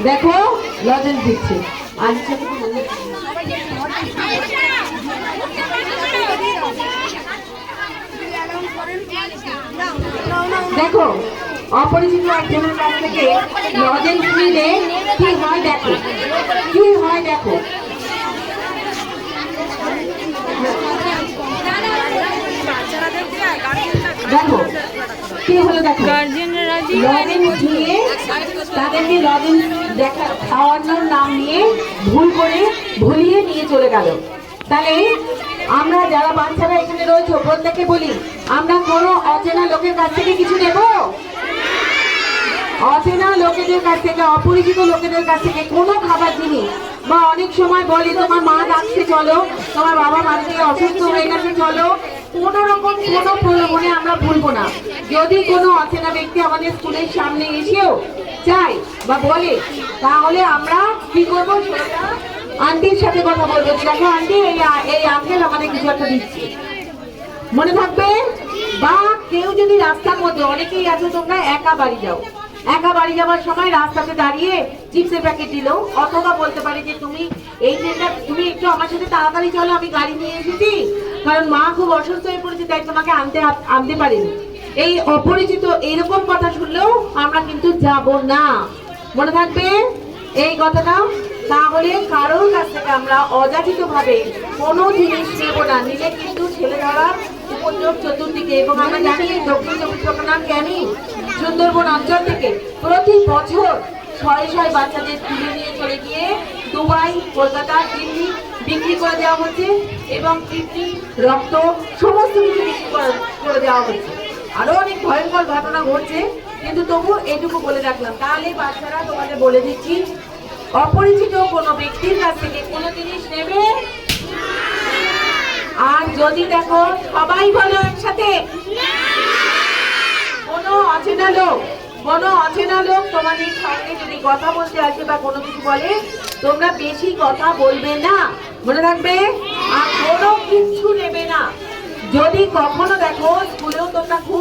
দেখো লজেন্স দিচ্ছে। দেখো অপরিচিত একজনের কাছ থেকে লজেন্স নিলে কি হয় দেখো, কি হয় দেখো। দেখো কি হলো, দেখো লজেন্স দিয়ে তাদেরকে লজেন্স দেখা খাওয়ানোর নাম নিয়ে ভুল করে ভুলিয়ে নিয়ে চলে গেল। তাহলে আমরা যারা বাচ্চারা এখানে রয়েছে প্রত্যেকে বলি, আমরা কোনো অচেনা লোকের কাছ থেকে কিছু নেব? অচেনা লোকেদের কাছ থেকে, অপরিচিত লোকেদের কাছ থেকে কোনো খাবার জিনিস বা অনেক সময় বলি তোমার মা ডাকছে চলো, তোমার বাবা বাড়ি থেকে অসুস্থ হয়ে গেছে চলো, কোন রকম কোনো প্রলোভনে আমরা ভুলবো না। যদি কোনো অচেনা ব্যক্তি আমাদের স্কুলের সামনে এসেও চাই বা বলে, তাহলে আমরা কি করবো, আন্টির সাথে কথা বলবো, দেখো আন্টি এই আঙ্কেল আমাদের কিছু একটা দিচ্ছে, মনে থাকবে। বা কেউ যদি রাস্তার মধ্যে, অনেকেই আছে তোমরা একা বাড়ি যাও, একা বাড়ি যাওয়ার সময় রাস্তাতে দাঁড়িয়ে চিপসের প্যাকেট দিল, অথবা বলতে পারে যে তুমি এই ট্রেনটা তুমি একটু আমার সাথে তাড়াতাড়ি চলো, আমি গাড়ি নিয়ে এসেছি, কারণ মা খুব অসুস্থ হয়ে পড়েছে তাই তোমাকে আনতে পারিনি। এই অপরিচিত এইরকম কথা শুনলেও আমরা কিন্তু যাব না, মনে থাকবে এই কথাটা। তাহলে কারোর কাছ থেকে আমরা অযাচিত ভাবে কোনো জিনিস নেব না, নিলে কিন্তু ছেলে ধরার উপদ্রব চতুর্দিকে। এবং আমরা জানি দক্ষিণ চব্বিশ পরগনা জ্ঞানী সুন্দরবন অঞ্চল থেকে প্রতি বছর শয়ে শয়ে বাচ্চাদের তুলে নিয়ে চলে গিয়ে দুবাই, কলকাতা, দিল্লি বিক্রি করে দেওয়া হচ্ছে এবং কিডনি, রক্ত সমস্ত কিছু বিক্রি করে দেওয়া হচ্ছে। আরো অনেক ভয়ঙ্কর ঘটনা ঘটছে, কিন্তু তবু এটুকু বলে রাখলাম। তাহলে বাচ্চারা তোমাদের বলে দিচ্ছি, অপরিচিত কোনো ব্যক্তির কাছ থেকে কোনো জিনিস নেবে। আর যদি দেখো সবাই বলো একসাথে, কোনো অচেনা লোক তোমাদের সঙ্গে যদি কথা বলতে আসে বা কোনো কিছু বলে, তোমরা বেশি কথা বলবে না, মনে রাখবে। আর কোনো কিছু নেবে না। যদি কখনো দেখো স্কুলেও তোমরা খুব